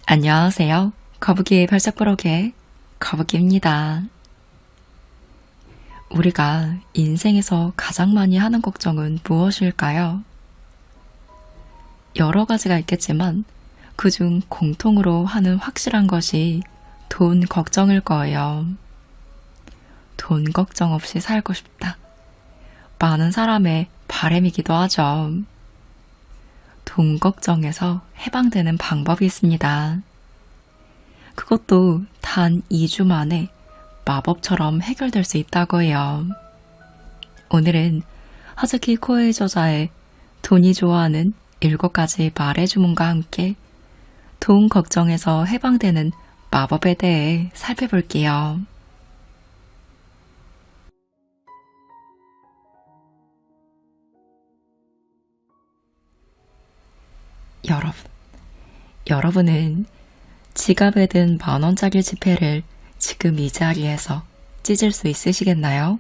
안녕하세요. 거북이의 발작부록의 거북이입니다. 우리가 인생에서 가장 많이 하는 걱정은 무엇일까요? 여러 가지가 있겠지만 그중 공통으로 하는 확실한 것이 돈 걱정일 거예요. 돈 걱정 없이 살고 싶다. 많은 사람의 바람이기도 하죠. 돈 걱정에서 해방되는 방법이 있습니다. 그것도 단 2주 만에 마법처럼 해결될 수 있다고 해요. 오늘은 하즈키 코에이 저자의 돈이 좋아하는 7가지 말의 주문과 함께 돈 걱정에서 해방되는 마법에 대해 살펴볼게요. 여러분은 지갑에 든 10,000원짜리 지폐를 지금 이 자리에서 찢을 수 있으시겠나요?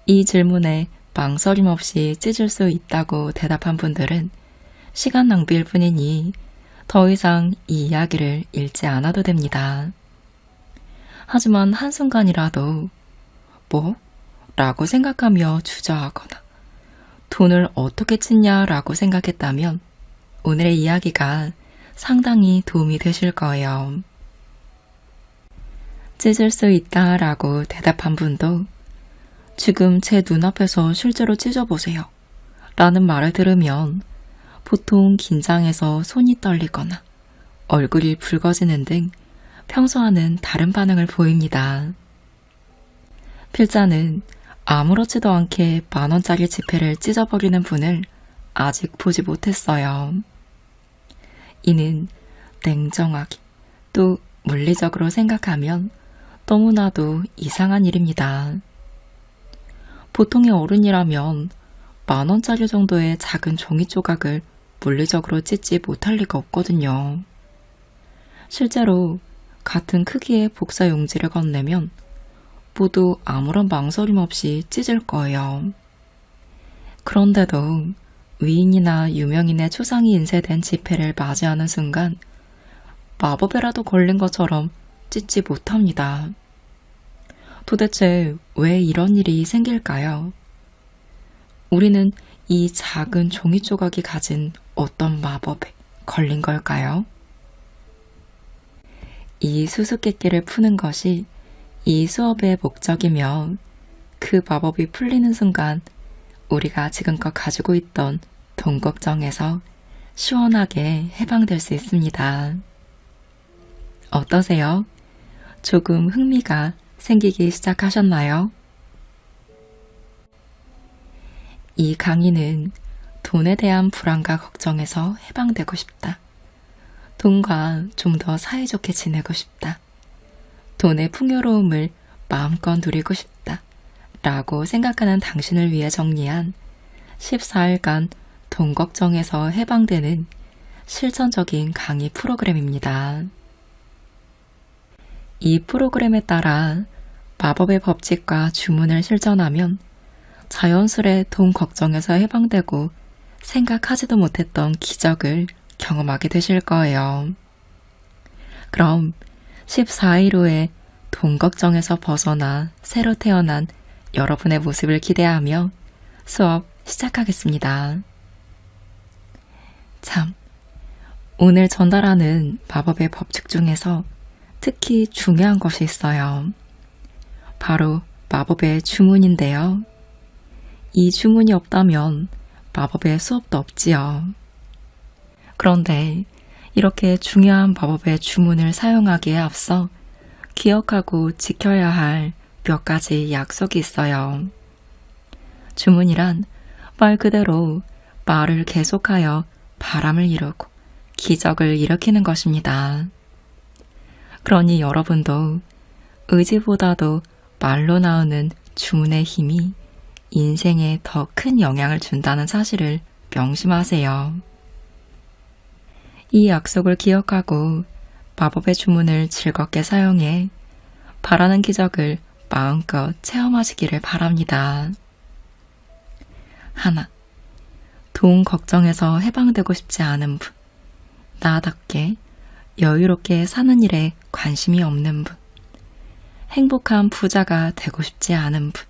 이 질문에 망설임 없이 찢을 수 있다고 대답한 분들은 시간 낭비일 뿐이니 더 이상 이 이야기를 읽지 않아도 됩니다. 하지만 한순간이라도 뭐? 라고 생각하며 주저하거나 돈을 어떻게 찢냐라고 생각했다면 오늘의 이야기가 상당히 도움이 되실 거예요. 찢을 수 있다라고 대답한 분도 지금 제 눈앞에서 실제로 찢어보세요 라는 말을 들으면 보통 긴장해서 손이 떨리거나 얼굴이 붉어지는 등 평소와는 다른 반응을 보입니다. 필자는 아무렇지도 않게 10,000원짜리 지폐를 찢어버리는 분을 아직 보지 못했어요. 이는 냉정하게 또 물리적으로 생각하면 너무나도 이상한 일입니다. 보통의 어른이라면 10,000원짜리 정도의 작은 종이 조각을 물리적으로 찢지 못할 리가 없거든요. 실제로 같은 크기의 복사 용지를 건네면 모두 아무런 망설임 없이 찢을 거예요. 그런데도 위인이나 유명인의 초상이 인쇄된 지폐를 맞이하는 순간 마법에라도 걸린 것처럼 찢지 못합니다. 도대체 왜 이런 일이 생길까요? 우리는 이 작은 종이 조각이 가진 어떤 마법에 걸린 걸까요? 이 수수께끼를 푸는 것이 이 수업의 목적이며 그 마법이 풀리는 순간 우리가 지금껏 가지고 있던 돈 걱정에서 시원하게 해방될 수 있습니다. 어떠세요? 조금 흥미가 생기기 시작하셨나요? 이 강의는 돈에 대한 불안과 걱정에서 해방되고 싶다. 돈과 좀 더 사이좋게 지내고 싶다. 돈의 풍요로움을 마음껏 누리고 싶다. 라고 생각하는 당신을 위해 정리한 14일간 돈 걱정에서 해방되는 실천적인 강의 프로그램입니다. 이 프로그램에 따라 마법의 법칙과 주문을 실천하면 자연스레 돈 걱정에서 해방되고 생각하지도 못했던 기적을 경험하게 되실 거예요. 그럼 14일 후에 돈 걱정에서 벗어나 새로 태어난 여러분의 모습을 기대하며 수업 시작하겠습니다. 참, 오늘 전달하는 마법의 법칙 중에서 특히 중요한 것이 있어요. 바로 마법의 주문인데요. 이 주문이 없다면 마법의 수업도 없지요. 그런데 이렇게 중요한 마법의 주문을 사용하기에 앞서 기억하고 지켜야 할 몇 가지 약속이 있어요. 주문이란 말 그대로 말을 계속하여 바람을 이루고 기적을 일으키는 것입니다. 그러니 여러분도 의지보다도 말로 나오는 주문의 힘이 인생에 더 큰 영향을 준다는 사실을 명심하세요. 이 약속을 기억하고 마법의 주문을 즐겁게 사용해 바라는 기적을 마음껏 체험하시기를 바랍니다. 하나, 돈 걱정에서 해방되고 싶지 않은 분, 나답게 여유롭게 사는 일에 관심이 없는 분, 행복한 부자가 되고 싶지 않은 분,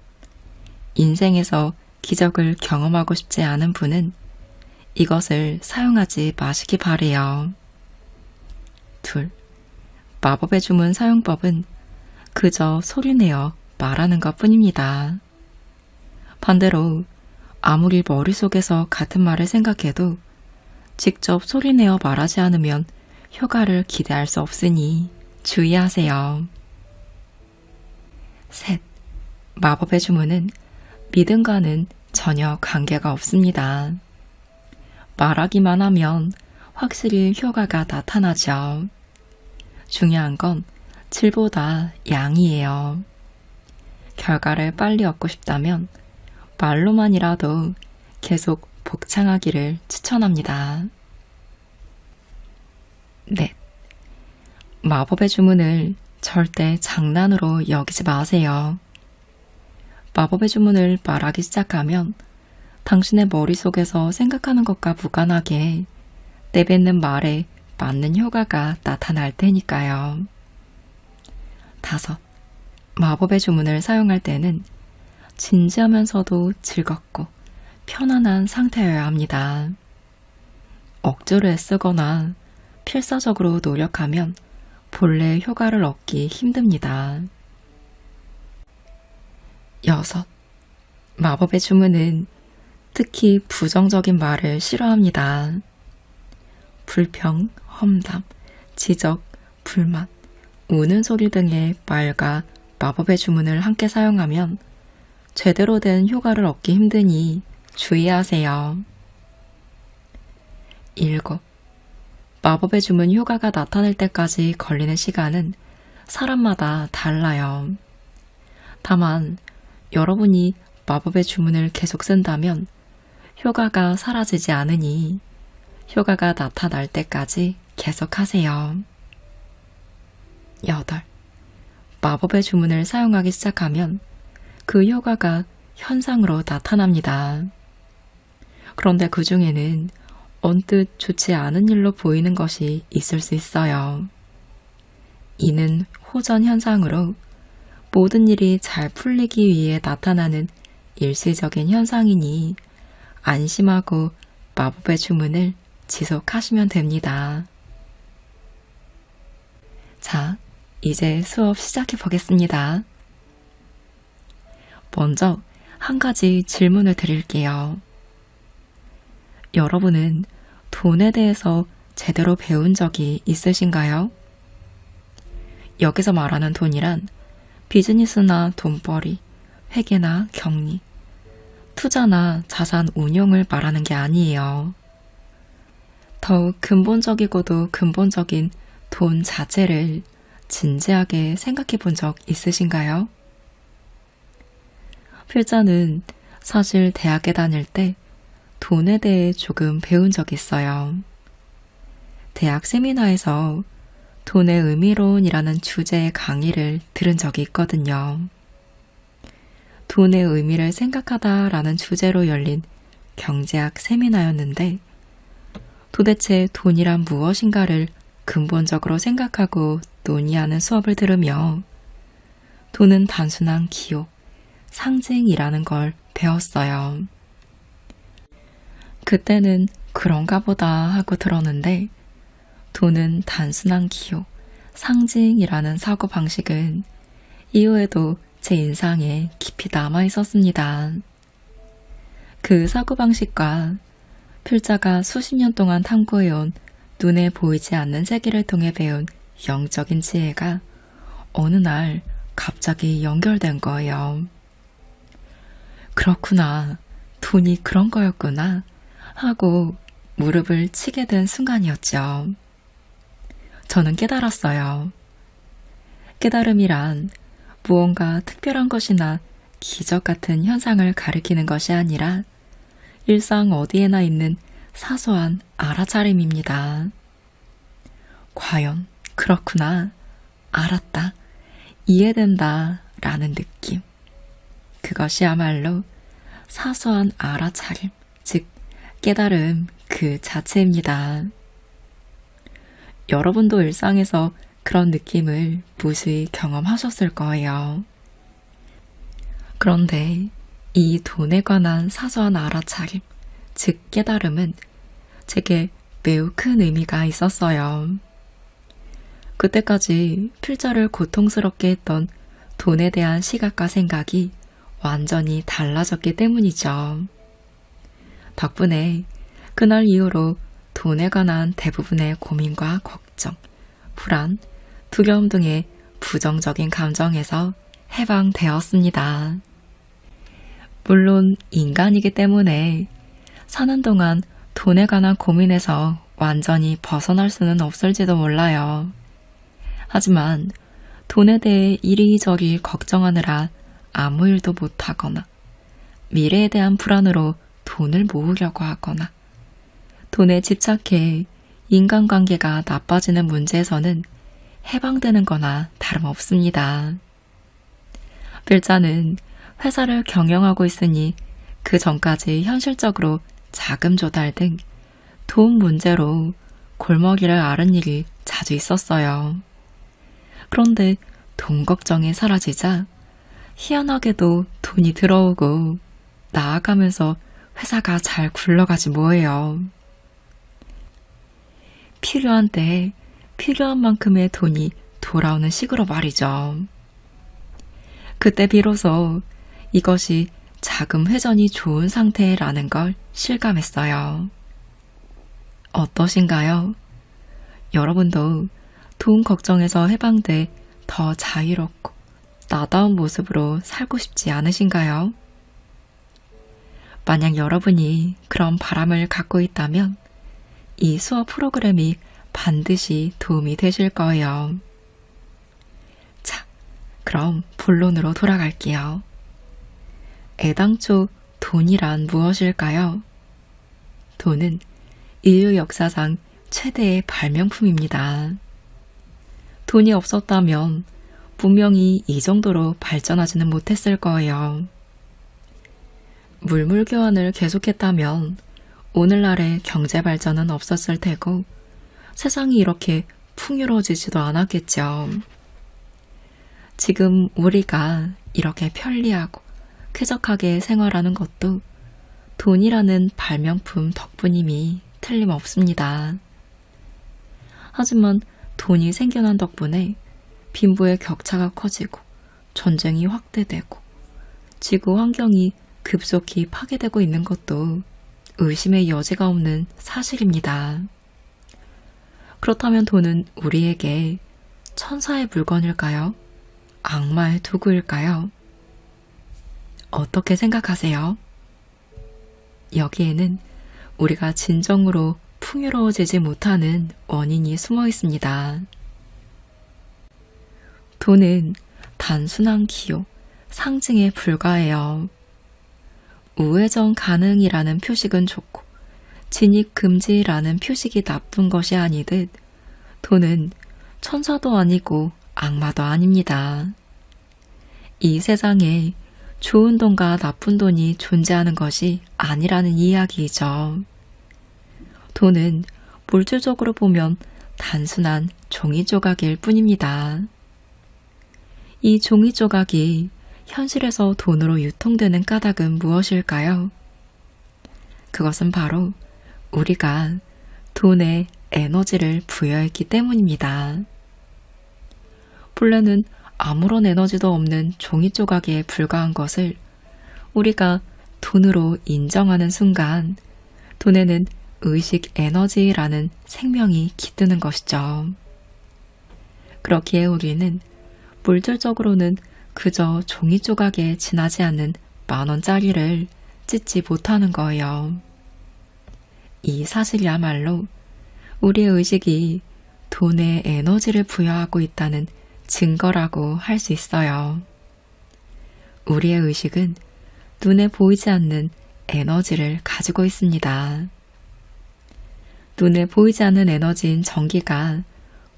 인생에서 기적을 경험하고 싶지 않은 분은 이것을 사용하지 마시기 바래요. 2. 마법의 주문 사용법은 그저 소리내어 말하는 것 뿐입니다. 반대로 아무리 머릿속에서 같은 말을 생각해도 직접 소리내어 말하지 않으면 효과를 기대할 수 없으니 주의하세요. 3. 마법의 주문은 믿음과는 전혀 관계가 없습니다. 말하기만 하면 확실히 효과가 나타나죠. 중요한 건 질보다 양이에요. 결과를 빨리 얻고 싶다면 말로만이라도 계속 복창하기를 추천합니다. 넷. 마법의 주문을 절대 장난으로 여기지 마세요. 마법의 주문을 말하기 시작하면 당신의 머릿속에서 생각하는 것과 무관하게 내뱉는 말에 맞는 효과가 나타날 테니까요. 5. 마법의 주문을 사용할 때는 진지하면서도 즐겁고 편안한 상태여야 합니다. 억지로 애쓰거나 필사적으로 노력하면 본래 효과를 얻기 힘듭니다. 6. 마법의 주문은 특히 부정적인 말을 싫어합니다. 불평, 험담, 지적, 불만, 우는 소리 등의 말과 마법의 주문을 함께 사용하면 제대로 된 효과를 얻기 힘드니 주의하세요. 7. 마법의 주문 효과가 나타날 때까지 걸리는 시간은 사람마다 달라요. 다만 여러분이 마법의 주문을 계속 쓴다면 효과가 사라지지 않으니 효과가 나타날 때까지 계속하세요. 8. 마법의 주문을 사용하기 시작하면 그 효과가 현상으로 나타납니다. 그런데 그 중에는 언뜻 좋지 않은 일로 보이는 것이 있을 수 있어요. 이는 호전 현상으로 모든 일이 잘 풀리기 위해 나타나는 일시적인 현상이니 안심하고 마법의 주문을 지속하시면 됩니다. 자, 이제 수업 시작해 보겠습니다. 먼저 한 가지 질문을 드릴게요. 여러분은 돈에 대해서 제대로 배운 적이 있으신가요? 여기서 말하는 돈이란 비즈니스나 돈벌이, 회계나 격리, 투자나 자산 운용을 말하는 게 아니에요. 더욱 근본적이고도 근본적인 돈 자체를 진지하게 생각해 본 적 있으신가요? 필자는 사실 대학에 다닐 때 돈에 대해 조금 배운 적이 있어요. 대학 세미나에서 돈의 의미론이라는 주제의 강의를 들은 적이 있거든요. 돈의 의미를 생각하다라는 주제로 열린 경제학 세미나였는데 도대체 돈이란 무엇인가를 근본적으로 생각하고 논의하는 수업을 들으며 돈은 단순한 기호, 상징이라는 걸 배웠어요. 그때는 그런가 보다 하고 들었는데 돈은 단순한 기호, 상징이라는 사고방식은 이후에도 제 인상에 깊이 남아 있었습니다. 그 사고방식과 필자가 수십 년 동안 탐구해온 눈에 보이지 않는 세계를 통해 배운 영적인 지혜가 어느 날 갑자기 연결된 거예요. 그렇구나, 돈이 그런 거였구나 하고 무릎을 치게 된 순간이었죠. 저는 깨달았어요. 깨달음이란 무언가 특별한 것이나 기적 같은 현상을 가리키는 것이 아니라 일상 어디에나 있는 사소한 알아차림입니다. 과연 그렇구나, 알았다, 이해된다 라는 느낌. 그것이야말로 사소한 알아차림, 즉 깨달음 그 자체입니다. 여러분도 일상에서 그런 느낌을 무수히 경험하셨을 거예요. 그런데 이 돈에 관한 사소한 알아차림, 즉 깨달음은 제게 매우 큰 의미가 있었어요. 그때까지 필자를 고통스럽게 했던 돈에 대한 시각과 생각이 완전히 달라졌기 때문이죠. 덕분에 그날 이후로 돈에 관한 대부분의 고민과 걱정, 불안, 두려움 등의 부정적인 감정에서 해방되었습니다. 물론 인간이기 때문에 사는 동안 돈에 관한 고민에서 완전히 벗어날 수는 없을지도 몰라요. 하지만 돈에 대해 이리저리 걱정하느라 아무 일도 못하거나 미래에 대한 불안으로 돈을 모으려고 하거나 돈에 집착해 인간관계가 나빠지는 문제에서는 해방되는 거나 다름없습니다. 필자는 회사를 경영하고 있으니 그 전까지 현실적으로 자금 조달 등 돈 문제로 골머리를 앓은 일이 자주 있었어요. 그런데 돈 걱정이 사라지자 희한하게도 돈이 들어오고 나아가면서 회사가 잘 굴러가지 뭐예요. 필요한 때에 필요한 만큼의 돈이 돌아오는 식으로 말이죠. 그때 비로소 이것이 자금 회전이 좋은 상태라는 걸 실감했어요. 어떠신가요? 여러분도 돈 걱정에서 해방돼 더 자유롭고 나다운 모습으로 살고 싶지 않으신가요? 만약 여러분이 그런 바람을 갖고 있다면 이 수업 프로그램이 반드시 도움이 되실 거예요. 자, 그럼 본론으로 돌아갈게요. 애당초 돈이란 무엇일까요? 돈은 인류 역사상 최대의 발명품입니다. 돈이 없었다면 분명히 이 정도로 발전하지는 못했을 거예요. 물물 교환을 계속했다면 오늘날의 경제 발전은 없었을 테고 세상이 이렇게 풍요로워지지도 않았겠죠. 지금 우리가 이렇게 편리하고 쾌적하게 생활하는 것도 돈이라는 발명품 덕분임이 틀림없습니다. 하지만 돈이 생겨난 덕분에 빈부의 격차가 커지고 전쟁이 확대되고 지구 환경이 급속히 파괴되고 있는 것도 의심의 여지가 없는 사실입니다. 그렇다면 돈은 우리에게 천사의 물건일까요? 악마의 도구일까요? 어떻게 생각하세요? 여기에는 우리가 진정으로 풍요로워지지 못하는 원인이 숨어 있습니다. 돈은 단순한 기호, 상징에 불과해요. 우회전 가능이라는 표식은 좋고 진입 금지라는 표식이 나쁜 것이 아니듯 돈은 천사도 아니고 악마도 아닙니다. 이 세상에 좋은 돈과 나쁜 돈이 존재하는 것이 아니라는 이야기이죠. 돈은 물질적으로 보면 단순한 종이 조각일 뿐입니다. 이 종이 조각이 현실에서 돈으로 유통되는 까닭은 무엇일까요? 그것은 바로 우리가 돈에 에너지를 부여했기 때문입니다. 본래는 아무런 에너지도 없는 종이 조각에 불과한 것을 우리가 돈으로 인정하는 순간 돈에는 의식 에너지라는 생명이 깃드는 것이죠. 그렇기에 우리는 물질적으로는 그저 종이 조각에 지나지 않는 10,000원짜리를 찢지 못하는 거예요. 이 사실이야말로 우리의 의식이 돈에 에너지를 부여하고 있다는 증거라고 할 수 있어요. 우리의 의식은 눈에 보이지 않는 에너지를 가지고 있습니다. 눈에 보이지 않는 에너지인 전기가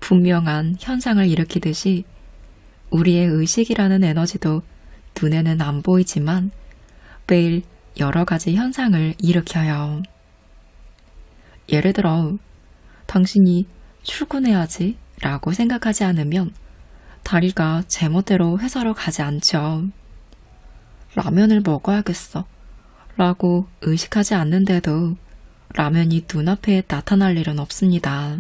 분명한 현상을 일으키듯이 우리의 의식이라는 에너지도 눈에는 안 보이지만 매일 여러 가지 현상을 일으켜요. 예를 들어 당신이 출근해야지 라고 생각하지 않으면 다리가 제멋대로 회사로 가지 않죠. 라면을 먹어야겠어 라고 의식하지 않는데도 라면이 눈앞에 나타날 일은 없습니다.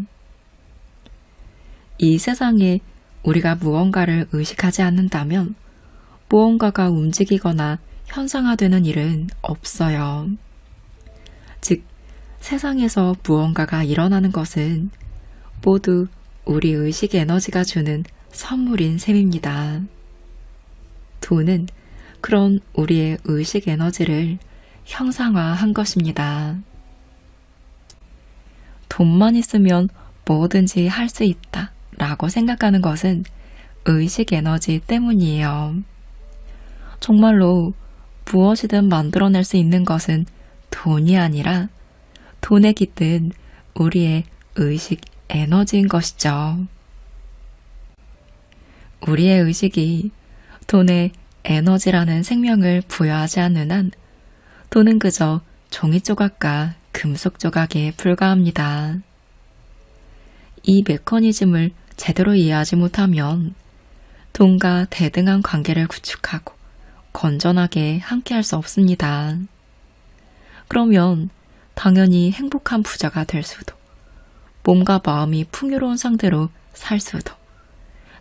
이 세상에 우리가 무언가를 의식하지 않는다면 무언가가 움직이거나 현상화되는 일은 없어요. 즉, 세상에서 무언가가 일어나는 것은 모두 우리 의식 에너지가 주는 선물인 셈입니다. 돈은 그런 우리의 의식 에너지를 형상화한 것입니다. 돈만 있으면 뭐든지 할 수 있다 라고 생각하는 것은 의식 에너지 때문이에요. 정말로 무엇이든 만들어낼 수 있는 것은 돈이 아니라 돈에 깃든 우리의 의식 에너지인 것이죠. 우리의 의식이 돈에 에너지라는 생명을 부여하지 않는 한 돈은 그저 종이 조각과 금속 조각에 불과합니다. 이 메커니즘을 제대로 이해하지 못하면 돈과 대등한 관계를 구축하고 건전하게 함께할 수 없습니다. 그러면 당연히 행복한 부자가 될 수도, 몸과 마음이 풍요로운 상태로 살 수도,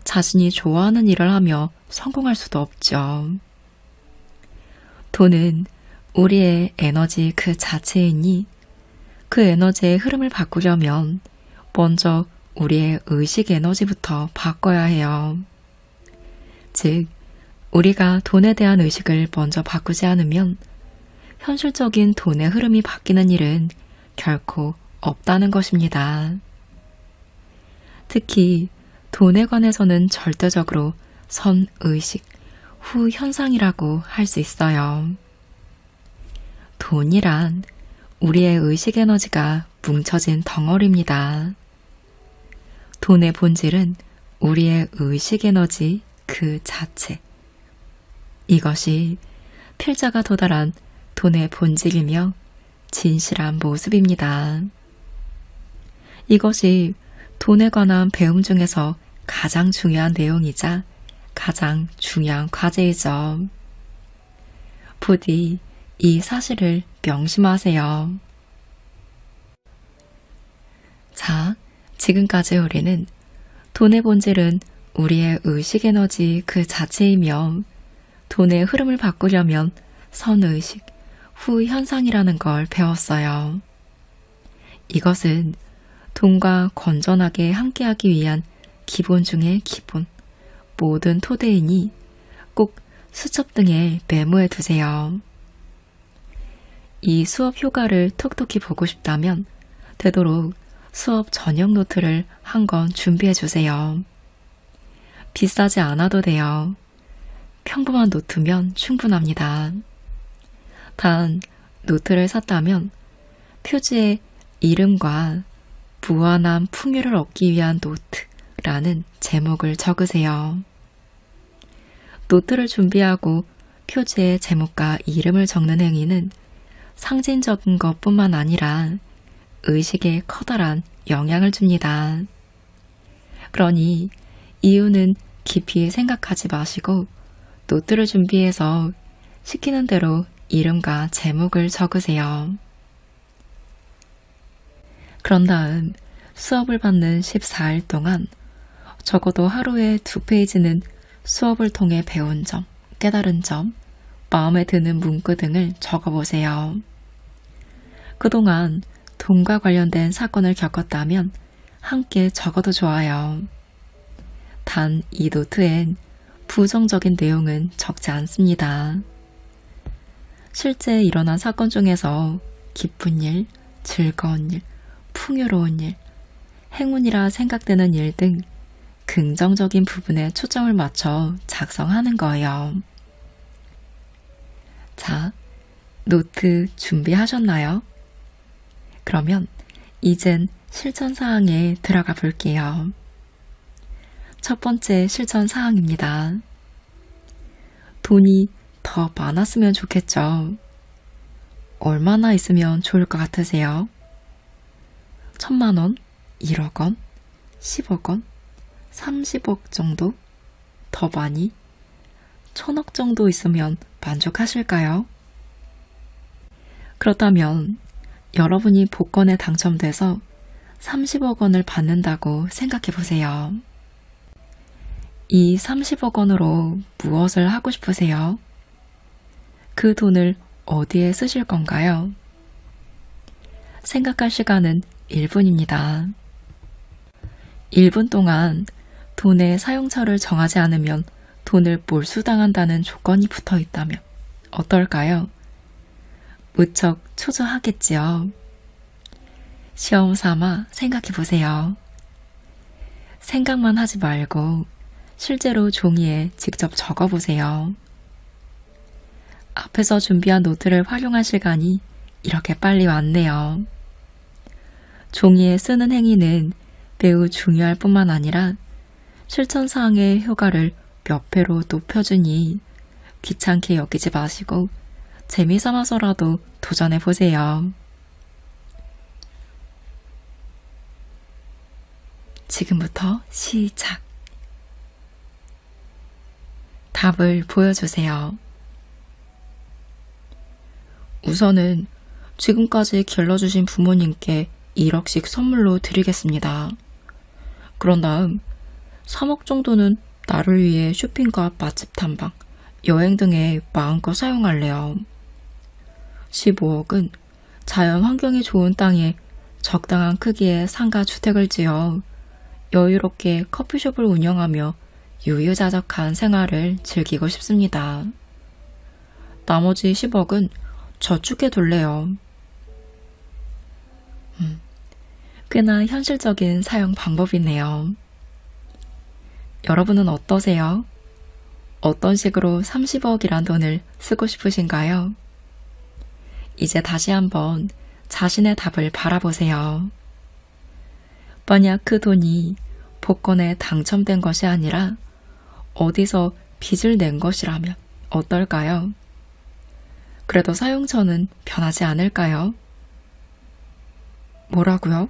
자신이 좋아하는 일을 하며 성공할 수도 없죠. 돈은 우리의 에너지 그 자체이니 그 에너지의 흐름을 바꾸려면 먼저 우리의 의식 에너지부터 바꿔야 해요. 즉, 우리가 돈에 대한 의식을 먼저 바꾸지 않으면 현실적인 돈의 흐름이 바뀌는 일은 결코 없다는 것입니다. 특히 돈에 관해서는 절대적으로 선의식, 후현상이라고 할 수 있어요. 돈이란 우리의 의식 에너지가 뭉쳐진 덩어리입니다. 돈의 본질은 우리의 의식 에너지 그 자체. 이것이 필자가 도달한 돈의 본질이며 진실한 모습입니다. 이것이 돈에 관한 배움 중에서 가장 중요한 내용이자 가장 중요한 과제이죠. 부디 이 사실을 명심하세요. 자, 지금까지 우리는 돈의 본질은 우리의 의식 에너지 그 자체이며 돈의 흐름을 바꾸려면 선의식, 후현상이라는 걸 배웠어요. 이것은 돈과 건전하게 함께하기 위한 기본 중의 기본, 모든 토대이니 꼭 수첩 등에 메모해 두세요. 이 수업 효과를 톡톡히 보고 싶다면 되도록 수업 전용 노트를 한 권 준비해 주세요. 비싸지 않아도 돼요. 평범한 노트면 충분합니다. 단, 노트를 샀다면 표지에 이름과 무한한 풍요를 얻기 위한 노트라는 제목을 적으세요. 노트를 준비하고 표지에 제목과 이름을 적는 행위는 상징적인 것뿐만 아니라 의식에 커다란 영향을 줍니다. 그러니 이유는 깊이 생각하지 마시고 노트를 준비해서 시키는 대로 이름과 제목을 적으세요. 그런 다음 수업을 받는 14일 동안 적어도 하루에 2페이지는 수업을 통해 배운 점, 깨달은 점, 마음에 드는 문구 등을 적어보세요. 그동안 돈과 관련된 사건을 겪었다면 함께 적어도 좋아요. 단 이 노트엔 부정적인 내용은 적지 않습니다. 실제 일어난 사건 중에서 기쁜 일, 즐거운 일, 풍요로운 일, 행운이라 생각되는 일 등 긍정적인 부분에 초점을 맞춰 작성하는 거예요. 자, 노트 준비하셨나요? 그러면 이젠 실천 사항에 들어가 볼게요. 첫 번째 실천 사항입니다. 돈이 더 많았으면 좋겠죠. 얼마나 있으면 좋을 것 같으세요? 1,000만 원? 1억 원? 10억 원? 30억 정도? 더 많이? 1000억 정도 있으면 만족하실까요? 그렇다면 여러분이 복권에 당첨돼서 30억 원을 받는다고 생각해 보세요. 이 30억 원으로 무엇을 하고 싶으세요? 그 돈을 어디에 쓰실 건가요? 생각할 시간은 1분입니다. 1분 동안 돈의 사용처를 정하지 않으면 돈을 몰수당한다는 조건이 붙어 있다면 어떨까요? 무척 초조하겠지요. 시험 삼아 생각해 보세요. 생각만 하지 말고 실제로 종이에 직접 적어 보세요. 앞에서 준비한 노트를 활용할 시간이 이렇게 빨리 왔네요. 종이에 쓰는 행위는 매우 중요할 뿐만 아니라 실천사항의 효과를 몇 배로 높여주니 귀찮게 여기지 마시고 재미삼아서라도 도전해보세요. 지금부터 시작. 답을 보여주세요. 우선은 지금까지 길러주신 부모님께 1억씩 선물로 드리겠습니다. 그런 다음 3억 정도는 나를 위해 쇼핑과 맛집 탐방, 여행 등에 마음껏 사용할래요. 15억은 자연 환경이 좋은 땅에 적당한 크기의 상가 주택을 지어 여유롭게 커피숍을 운영하며 유유자적한 생활을 즐기고 싶습니다. 나머지 10억은 저축해 둘래요. 꽤나 현실적인 사용 방법이네요. 여러분은 어떠세요? 어떤 식으로 30억이란 돈을 쓰고 싶으신가요? 이제 다시 한번 자신의 답을 바라보세요. 만약 그 돈이 복권에 당첨된 것이 아니라 어디서 빚을 낸 것이라면 어떨까요? 그래도 사용처는 변하지 않을까요? 뭐라고요?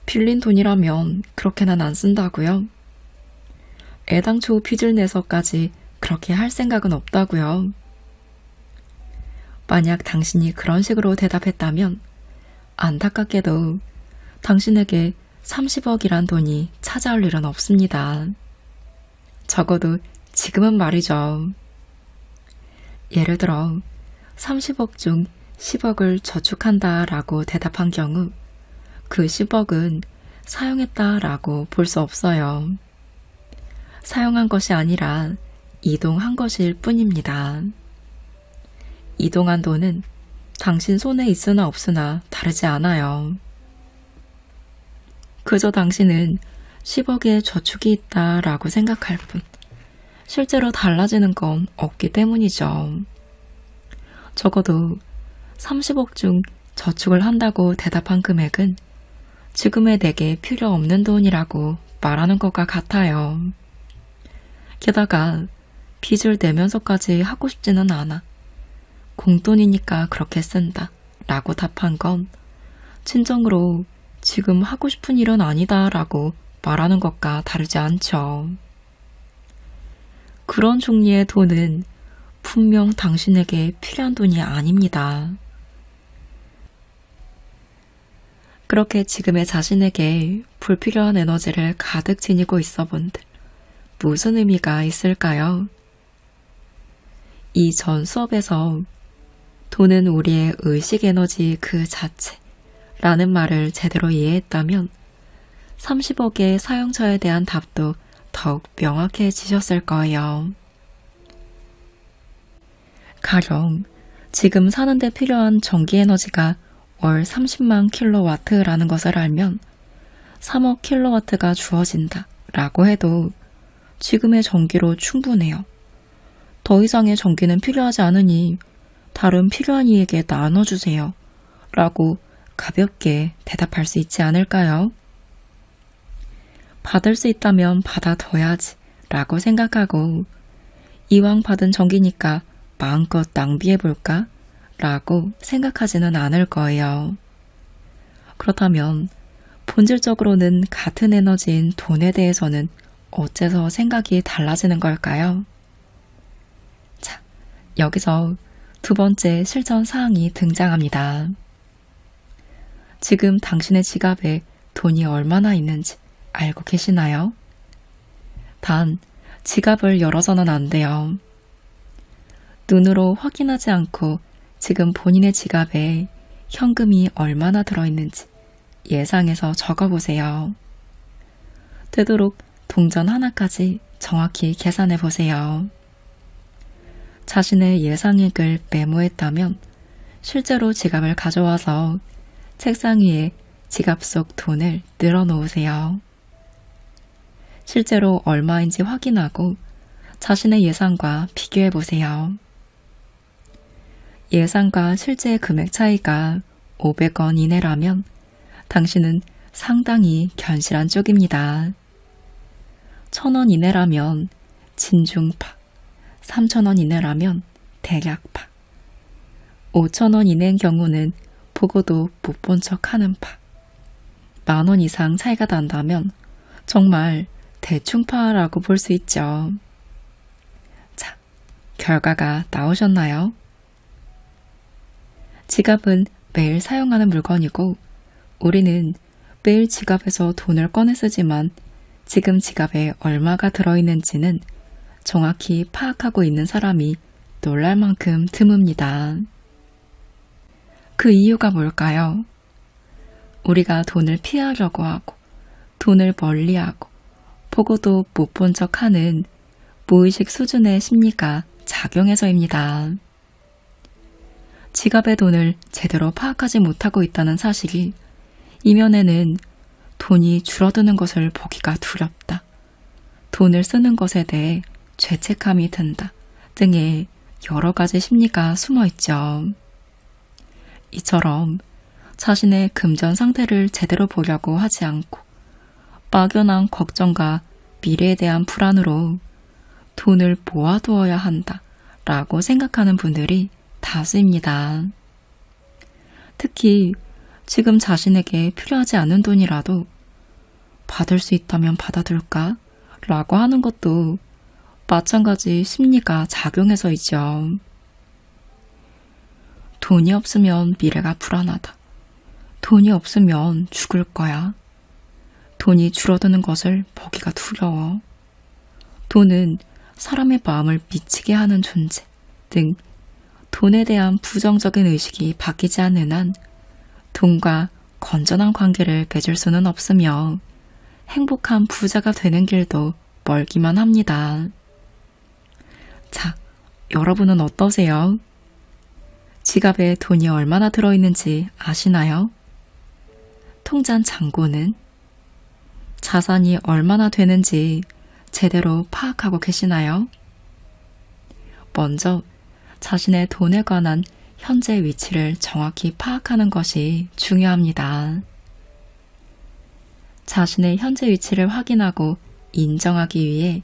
빌린 돈이라면 그렇게는 안 쓴다고요? 애당초 빚을 내서까지 그렇게 할 생각은 없다고요? 만약 당신이 그런 식으로 대답했다면 안타깝게도 당신에게 30억이란 돈이 찾아올 일은 없습니다. 적어도 지금은 말이죠. 예를 들어 30억 중 10억을 저축한다 라고 대답한 경우 그 10억은 사용했다 라고 볼 수 없어요. 사용한 것이 아니라 이동한 것일 뿐입니다. 이동한 돈은 당신 손에 있으나 없으나 다르지 않아요. 그저 당신은 10억의 저축이 있다 라고 생각할 뿐 실제로 달라지는 건 없기 때문이죠. 적어도 30억 중 저축을 한다고 대답한 금액은 지금의 내게 필요 없는 돈이라고 말하는 것과 같아요. 게다가 빚을 내면서까지 하고 싶지는 않아. 공돈이니까 그렇게 쓴다 라고 답한 건 진정으로 지금 하고 싶은 일은 아니다 라고 말하는 것과 다르지 않죠. 그런 종류의 돈은 분명 당신에게 필요한 돈이 아닙니다. 그렇게 지금의 자신에게 불필요한 에너지를 가득 지니고 있어 본들 무슨 의미가 있을까요? 이 전 수업에서 돈은 우리의 의식 에너지 그 자체라는 말을 제대로 이해했다면 30억의 사용처에 대한 답도 더욱 명확해지셨을 거예요. 가령 지금 사는데 필요한 전기 에너지가 월 30만 킬로와트라는 것을 알면 3억 킬로와트가 주어진다 라고 해도 지금의 전기로 충분해요. 더 이상의 전기는 필요하지 않으니 다른 필요한 이에게 나눠주세요 라고 가볍게 대답할 수 있지 않을까요? 받을 수 있다면 받아둬야지 라고 생각하고 이왕 받은 전기니까 마음껏 낭비해볼까? 라고 생각하지는 않을 거예요. 그렇다면 본질적으로는 같은 에너지인 돈에 대해서는 어째서 생각이 달라지는 걸까요? 자, 여기서 두 번째 실천 사항이 등장합니다. 지금 당신의 지갑에 돈이 얼마나 있는지 알고 계시나요? 단, 지갑을 열어서는 안 돼요. 눈으로 확인하지 않고 지금 본인의 지갑에 현금이 얼마나 들어있는지 예상해서 적어보세요. 되도록 동전 하나까지 정확히 계산해 보세요. 자신의 예상액을 메모했다면 실제로 지갑을 가져와서 책상 위에 지갑 속 돈을 늘어놓으세요. 실제로 얼마인지 확인하고 자신의 예상과 비교해 보세요. 예상과 실제 금액 차이가 500원 이내라면 당신은 상당히 견실한 쪽입니다. 1,000원 이내라면 진중파, 3,000원 이내라면 대략파, 5,000원 이내인 경우는 보고도 못 본 척 하는 파, 10,000원 이상 차이가 난다면 정말 대충파라고 볼 수 있죠. 자, 결과가 나오셨나요? 지갑은 매일 사용하는 물건이고 우리는 매일 지갑에서 돈을 꺼내 쓰지만 지금 지갑에 얼마가 들어있는지는 정확히 파악하고 있는 사람이 놀랄 만큼 드뭅니다. 그 이유가 뭘까요? 우리가 돈을 피하려고 하고 돈을 멀리하고 보고도 못 본 척하는 무의식 수준의 심리가 작용해서입니다. 지갑의 돈을 제대로 파악하지 못하고 있다는 사실이 이면에는 돈이 줄어드는 것을 보기가 두렵다, 돈을 쓰는 것에 대해 죄책감이 든다 등의 여러 가지 심리가 숨어 있죠. 이처럼 자신의 금전 상태를 제대로 보려고 하지 않고 막연한 걱정과 미래에 대한 불안으로 돈을 모아두어야 한다 라고 생각하는 분들이 다수입니다. 특히 지금 자신에게 필요하지 않은 돈이라도 받을 수 있다면 받아둘까? 라고 하는 것도 마찬가지 심리가 작용해서이죠. 돈이 없으면 미래가 불안하다. 돈이 없으면 죽을 거야. 돈이 줄어드는 것을 보기가 두려워. 돈은 사람의 마음을 미치게 하는 존재 등 돈에 대한 부정적인 의식이 바뀌지 않는 한 돈과 건전한 관계를 맺을 수는 없으며 행복한 부자가 되는 길도 멀기만 합니다. 자, 여러분은 어떠세요? 지갑에 돈이 얼마나 들어있는지 아시나요? 통장 잔고는? 자산이 얼마나 되는지 제대로 파악하고 계시나요? 먼저 자신의 돈에 관한 현재 위치를 정확히 파악하는 것이 중요합니다. 자신의 현재 위치를 확인하고 인정하기 위해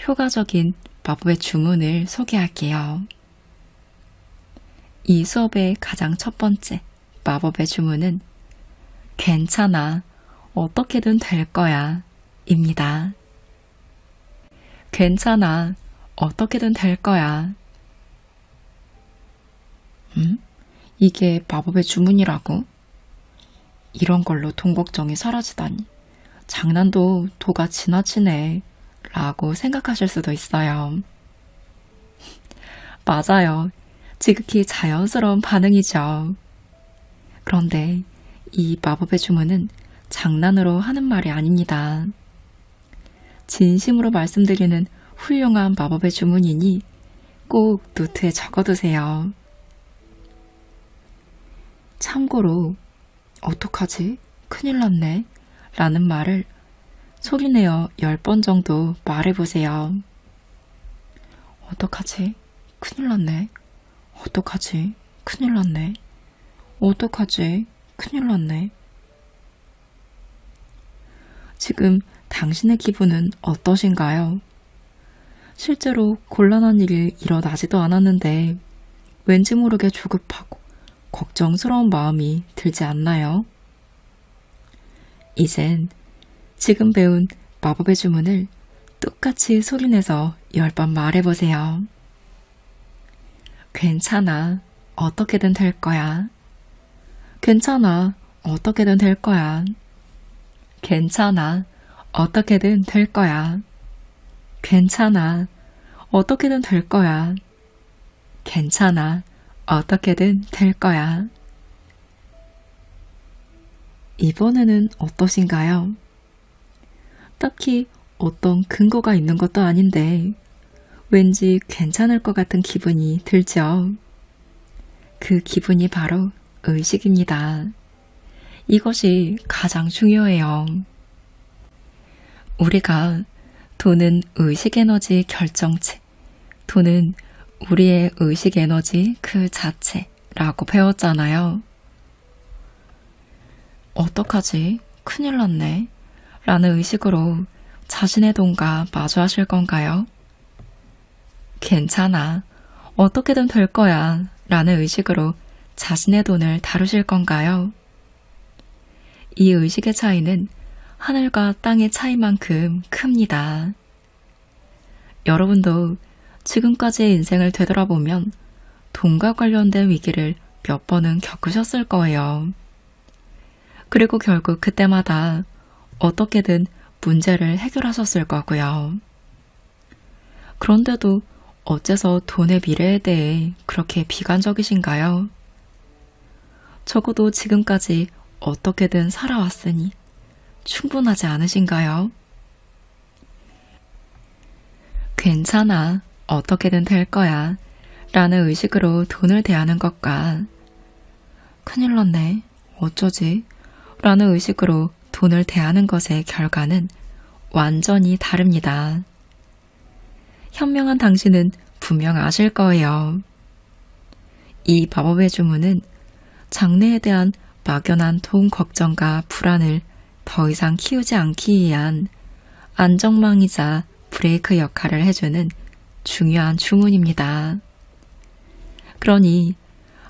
효과적인 마법의 주문을 소개할게요. 이 수업의 가장 첫 번째 마법의 주문은 괜찮아, 어떻게든 될 거야 입니다. 괜찮아, 어떻게든 될 거야. 이게 마법의 주문이라고? 이런 걸로 돈 걱정이 사라지다니. 장난도 도가 지나치네 라고 생각하실 수도 있어요. 맞아요. 지극히 자연스러운 반응이죠. 그런데 이 마법의 주문은 장난으로 하는 말이 아닙니다. 진심으로 말씀드리는 훌륭한 마법의 주문이니 꼭 노트에 적어두세요. 참고로 어떡하지? 큰일 났네 라는 말을 소리내어 10번 정도 말해보세요. 어떡하지? 큰일 났네. 어떡하지? 큰일 났네. 어떡하지? 큰일 났네. 지금 당신의 기분은 어떠신가요? 실제로 곤란한 일이 일어나지도 않았는데 왠지 모르게 조급하고 걱정스러운 마음이 들지 않나요? 이젠 지금 배운 마법의 주문을 똑같이 소리내서 10번 말해보세요. 괜찮아. 어떻게든 될 거야. 괜찮아. 어떻게든 될 거야. 괜찮아. 어떻게든 될 거야. 괜찮아. 어떻게든 될 거야. 괜찮아. 어떻게든 될 거야. 이번에는 어떠신가요? 딱히 어떤 근거가 있는 것도 아닌데 왠지 괜찮을 것 같은 기분이 들죠? 그 기분이 바로 의식입니다. 이것이 가장 중요해요. 우리가 돈은 의식 에너지 결정체, 돈은 우리의 의식 에너지 그 자체라고 배웠잖아요. 어떡하지? 큰일 났네. 라는 의식으로 자신의 돈과 마주하실 건가요? 괜찮아. 어떻게든 될 거야. 라는 의식으로 자신의 돈을 다루실 건가요? 이 의식의 차이는 하늘과 땅의 차이만큼 큽니다. 여러분도 지금까지의 인생을 되돌아보면 돈과 관련된 위기를 몇 번은 겪으셨을 거예요. 그리고 결국 그때마다 어떻게든 문제를 해결하셨을 거고요. 그런데도 어째서 돈의 미래에 대해 그렇게 비관적이신가요? 적어도 지금까지 어떻게든 살아왔으니 충분하지 않으신가요? 괜찮아. 어떻게든 될 거야. 라는 의식으로 돈을 대하는 것과 큰일 났네. 어쩌지? 라는 의식으로 돈을 대하는 것의 결과는 완전히 다릅니다. 현명한 당신은 분명 아실 거예요. 이 마법의 주문은 장래에 대한 막연한 돈 걱정과 불안을 더 이상 키우지 않기 위한 안정망이자 브레이크 역할을 해주는 중요한 주문입니다. 그러니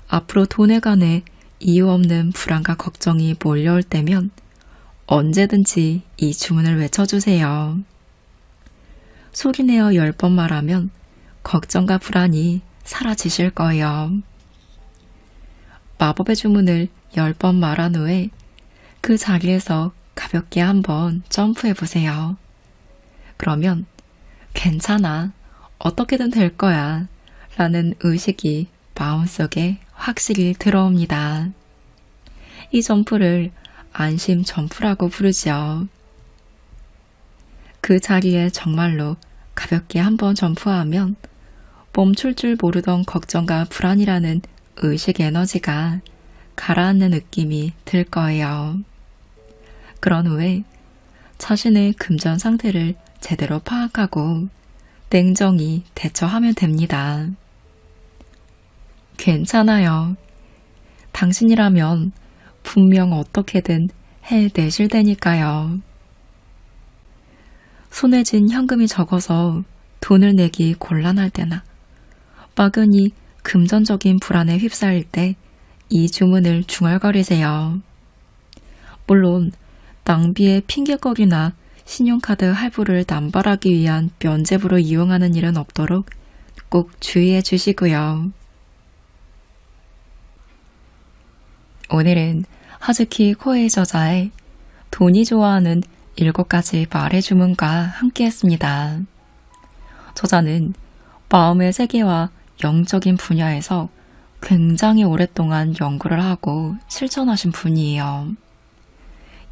앞으로 돈에 관해 이유 없는 불안과 걱정이 몰려올 때면 언제든지 이 주문을 외쳐주세요. 소리내어 10번 말하면 걱정과 불안이 사라지실 거예요. 마법의 주문을 10번 말한 후에 그 자리에서 가볍게 한번 점프해 보세요. 그러면 괜찮아. 어떻게든 될 거야. 라는 의식이 마음속에 확실히 들어옵니다. 이 점프를 안심 점프라고 부르죠. 그 자리에 정말로 가볍게 한번 점프하면 멈출 줄 모르던 걱정과 불안이라는 의식 에너지가 가라앉는 느낌이 들 거예요. 그런 후에 자신의 금전 상태를 제대로 파악하고 냉정히 대처하면 됩니다. 괜찮아요. 당신이라면 분명 어떻게든 해내실 테니까요. 손에 쥔 현금이 적어서 돈을 내기 곤란할 때나 막연히 금전적인 불안에 휩싸일 때 이 주문을 중얼거리세요. 물론 낭비의 핑계거리나 신용카드 할부를 남발하기 위한 면죄부로 이용하는 일은 없도록 꼭 주의해 주시고요. 오늘은 하즈키 코에이 저자의 돈이 좋아하는 7가지 말의 주문과 함께 했습니다. 저자는 마음의 세계와 영적인 분야에서 굉장히 오랫동안 연구를 하고 실천하신 분이에요.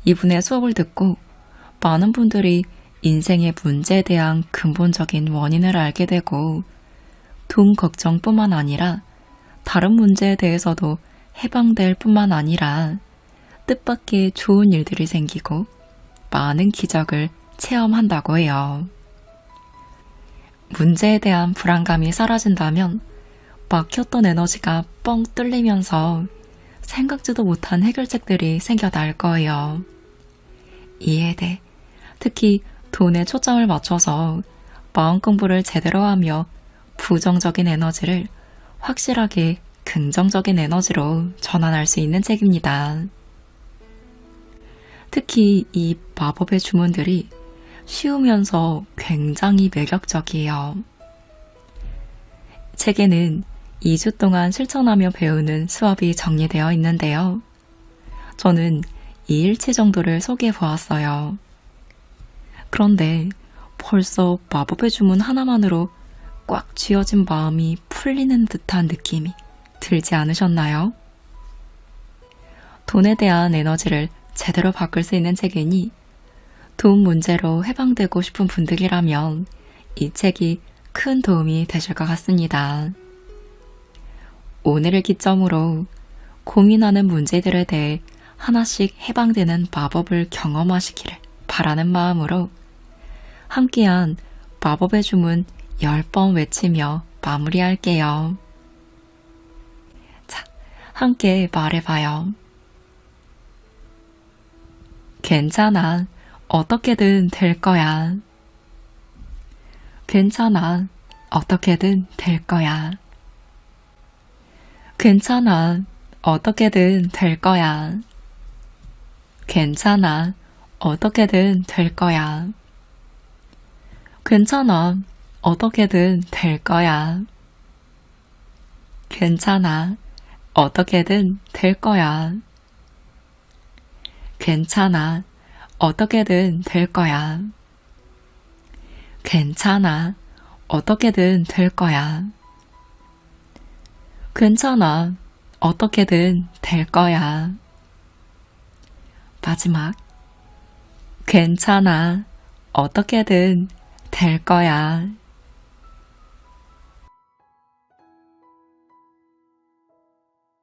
이분의 수업을 듣고 많은 분들이 인생의 문제에 대한 근본적인 원인을 알게 되고 돈 걱정뿐만 아니라 다른 문제에 대해서도 해방될 뿐만 아니라 뜻밖의 좋은 일들이 생기고 많은 기적을 체험한다고 해요. 문제에 대한 불안감이 사라진다면 막혔던 에너지가 뻥 뚫리면서 생각지도 못한 해결책들이 생겨날 거예요. 이에 대해 특히 돈에 초점을 맞춰서 마음 공부를 제대로 하며 부정적인 에너지를 확실하게 긍정적인 에너지로 전환할 수 있는 책입니다. 특히 이 마법의 주문들이 쉬우면서 굉장히 매력적이에요. 책에는 2주 동안 실천하며 배우는 수업이 정리되어 있는데요. 저는 2일치 정도를 소개해 보았어요. 그런데 벌써 마법의 주문 하나만으로 꽉 쥐어진 마음이 풀리는 듯한 느낌이 들지 않으셨나요? 돈에 대한 에너지를 제대로 바꿀 수 있는 책이니 돈 문제로 해방되고 싶은 분들이라면 이 책이 큰 도움이 되실 것 같습니다. 오늘을 기점으로 고민하는 문제들에 대해 하나씩 해방되는 마법을 경험하시기를 바라는 마음으로 함께한 마법의 주문 10번 외치며 마무리할게요. 자, 함께 말해봐요. 괜찮아. 어떻게든 될 거야. 괜찮아. 어떻게든 될 거야. 괜찮아. 어떻게든 될 거야. 괜찮아. 어떻게든 될 거야. 괜찮아. 어떻게든 될 거야. 괜찮아. 어떻게든 될 거야. 괜찮아. 어떻게든 될 거야. 괜찮아. 어떻게든 될 거야. 괜찮아. 어떻게든 될 거야. 마지막. 괜찮아. 어떻게든 될 거야.